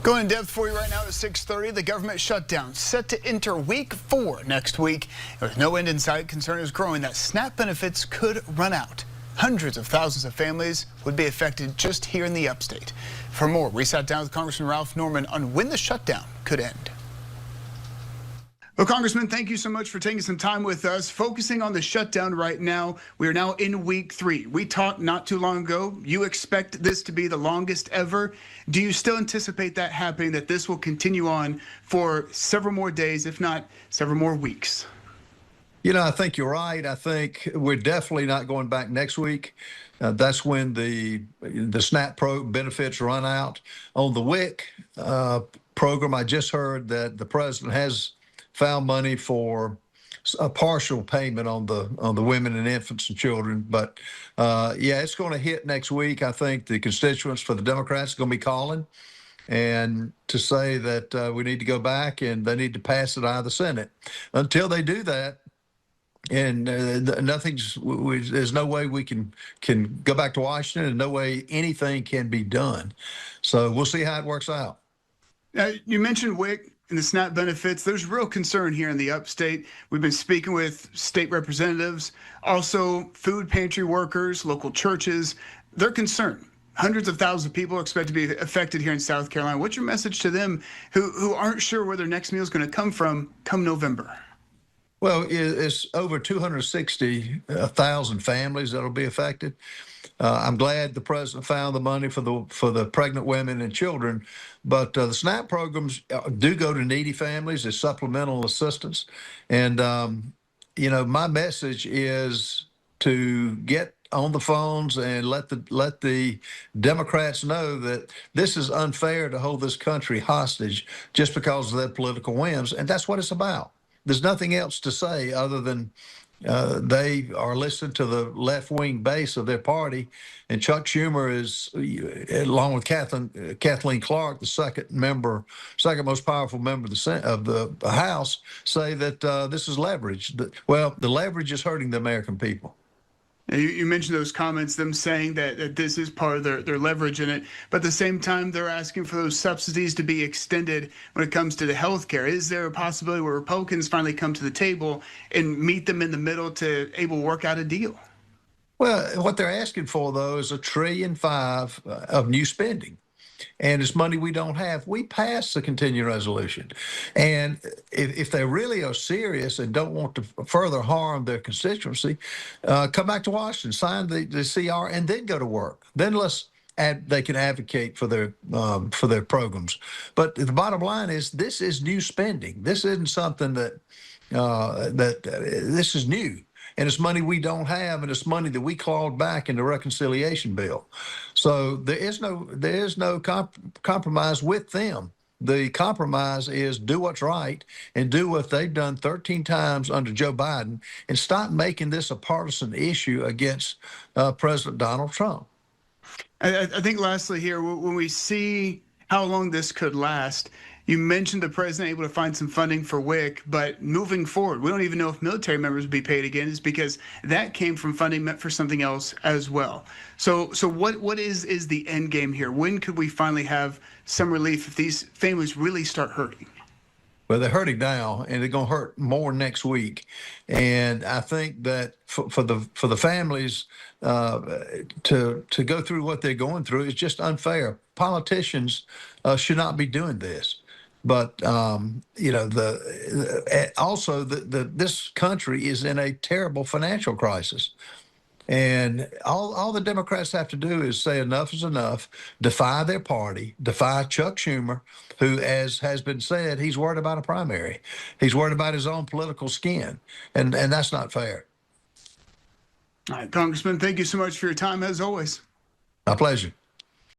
Going in depth for you right now at 6:30. The government shutdown set to enter week 4 next week. With no end in sight, concern is growing that SNAP benefits could run out. Hundreds of thousands of families would be affected just here in the upstate. For more, we sat down with Congressman Ralph Norman on when the shutdown could end. Well, Congressman, thank you so much for taking some time with us. Focusing on the shutdown right now, we are now in week 3. We talked not too long ago. You expect this to be the longest ever. Do you still anticipate that happening, that this will continue on for several more days, if not several more weeks? You know, I think you're right. I think we're definitely not going back next week. That's when the SNAP benefits run out. On the WIC program, I just heard that the president has found money for a partial payment on the women and infants and children. But yeah, it's going to hit next week. I think the constituents for the Democrats are going to be calling and to say that we need to go back and they need to pass it out of the Senate. Until they do that, and there's no way we can go back to Washington, and no way anything can be done. So we'll see how it works out. You mentioned WIC and the SNAP benefits. There's real concern here in the upstate. We've been speaking with state representatives, also food pantry workers, local churches. They're concerned. Hundreds of thousands of people are expected to be affected here in South Carolina. What's your message to them who aren't sure where their next meal is going to come from come November? Well, it's over 260,000 families that'll be affected. I'm glad the president found the money for the pregnant women and children, but the SNAP programs do go to needy families as supplemental assistance. And you know, my message is to get on the phones and let the Democrats know that this is unfair to hold this country hostage just because of their political whims, and that's what it's about. There's nothing else to say other than they are listening to the left-wing base of their party, and Chuck Schumer is, along with Kathleen Clark, the second most powerful member of the House, say that this is leverage. Well, the leverage is hurting the American people. You mentioned those comments, them saying that this is part of their leverage in it, but at the same time, they're asking for those subsidies to be extended when it comes to the health care. Is there a possibility where Republicans finally come to the table and meet them in the middle to able to work out a deal? Well, what they're asking for, though, is $1.5 trillion of new spending. And it's money we don't have. We passed the continuing resolution. And if they really are serious and don't want to further harm their constituency, come back to Washington, sign the CR, and then go to work. Then they can advocate for their programs. But the bottom line is, this is new spending. This isn't something that this is new. And it's money we don't have, and it's money that we clawed back in the reconciliation bill. So there is no compromise with them. The compromise is do what's right and do what they've done 13 times under Joe Biden, and stop making this a partisan issue against President Donald Trump. I think lastly here, when we see how long this could last, you mentioned the president able to find some funding for WIC, but moving forward, we don't even know if military members will be paid again, is because that came from funding meant for something else as well. So what is the end game here? When could we finally have some relief if these families really start hurting? Well, they're hurting now, and they're going to hurt more next week. And I think that for the families to go through what they're going through is just unfair. Politicians should not be doing this. But you know, this country is in a terrible financial crisis, and all the Democrats have to do is say enough is enough, defy their party, defy Chuck Schumer, who, as has been said, he's worried about a primary, he's worried about his own political skin, and that's not fair. All right, Congressman, thank you so much for your time as always. My pleasure.